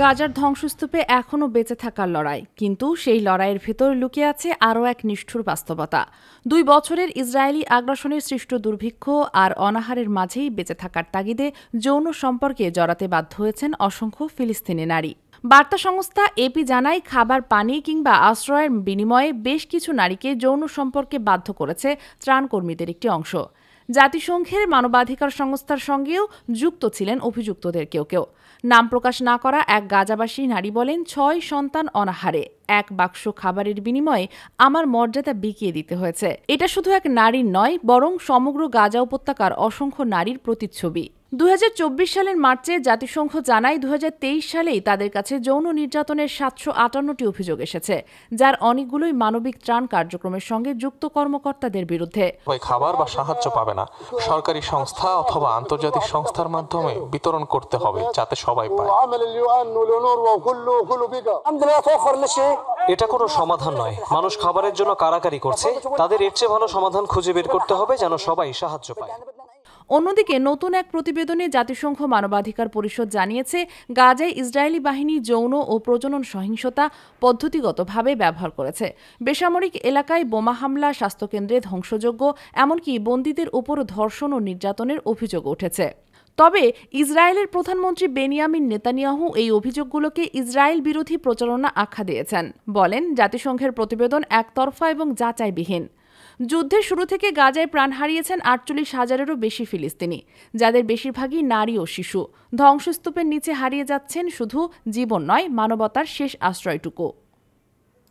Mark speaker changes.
Speaker 1: গাজার ধ্বংসস্তূপে এখনও বেঁচে থাকার লড়াই, কিন্তু সেই লড়াইয়ের ভেতর লুকিয়ে আছে আরও এক নিষ্ঠুর বাস্তবতা। 2 বছরের ইসরায়েলি আগ্রাসনের সৃষ্ট দুর্ভিক্ষ আর অনাহারের মাঝেই বেঁচে থাকার তাগিদে যৌন সম্পর্কে জড়াতে বাধ্য হয়েছেন অসংখ্য ফিলিস্তিনি নারী। বার্তা সংস্থা এপি জানায়, খাবার, পানি কিংবা আশ্রয়ের বিনিময়ে বেশ কিছু নারীকে যৌন সম্পর্কে বাধ্য করেছে ত্রাণকর্মীদের একটি অংশ। জাতিসংঘের মানবাধিকার সংস্থার সঙ্গেও যুক্ত ছিলেন অভিযুক্তদের কেউ কেউ। নাম প্রকাশ না করা এক গাজাবাসী নারী বলেন, 6 সন্তান অনাহারে, 1 বাক্স খাবারের বিনিময়ে আমার মর্যাদা বিকিয়ে দিতে হয়েছে। এটা শুধু এক নারীর নয়, বরং সমগ্র গাজা উপত্যকার অসংখ্য নারীর প্রতিচ্ছবি। 2024 সালের মার্চে জাতিসংঘ জানায়, 2023 সালেই তাদের কাছে যৌন নির্যাতনের 758টি অভিযোগ এসেছে, যার অনেকগুলোই মানবিক ত্রাণ কার্যক্রমের সঙ্গে যুক্ত কর্মকর্তাদের বিরুদ্ধে।
Speaker 2: খাবার বা সাহায্য পাবে না, সরকারি সংস্থা অথবা আন্তর্জাতিক সংস্থার মাধ্যমে বিতরণ করতে হবে, যাতে সবাই পায়।
Speaker 3: এটা কোনো সমাধান নয়। মানুষ খাবারের জন্য কারাকারি করছে, তাদের এর চেয়ে ভালো সমাধান খুঁজে বের করতে হবে যেন সবাই সাহায্য পায়।
Speaker 1: অন্যদিকে নতুন এক প্রতিবেদনে জাতিসংঘ মানবাধিকার পরিষদ জানিয়েছে, গাজায় ইসরায়েলি বাহিনী যৌন ও প্রজনন সহিংসতা পদ্ধতিগতভাবে ব্যবহার করেছে। বেসামরিক এলাকায় বোমা হামলা, স্বাস্থ্যকেন্দ্রে ধ্বংসযজ্ঞ, এমনকি বন্দীদের উপর ধর্ষণ ও নির্যাতনের অভিযোগ উঠেছে। তবে ইসরায়েলের প্রধানমন্ত্রী বেনিয়ামিন নেতানিয়াহু এই অভিযোগগুলোকে ইসরায়েল বিরোধী প্রচারণা আখ্যা দিয়েছেন। বলেন, জাতিসংঘের প্রতিবেদন একতরফা এবং যাচাইবিহীন। যুদ্ধের শুরু থেকে গাজায় প্রাণ হারিয়েছেন 48,000-এরও বেশি ফিলিস্তিনি, যাদের বেশিরভাগই নারী ও শিশু। ধ্বংসস্তূপের নিচে হারিয়ে যাচ্ছেন শুধু জীবন নয়, মানবতার শেষ আশ্রয়টুকু।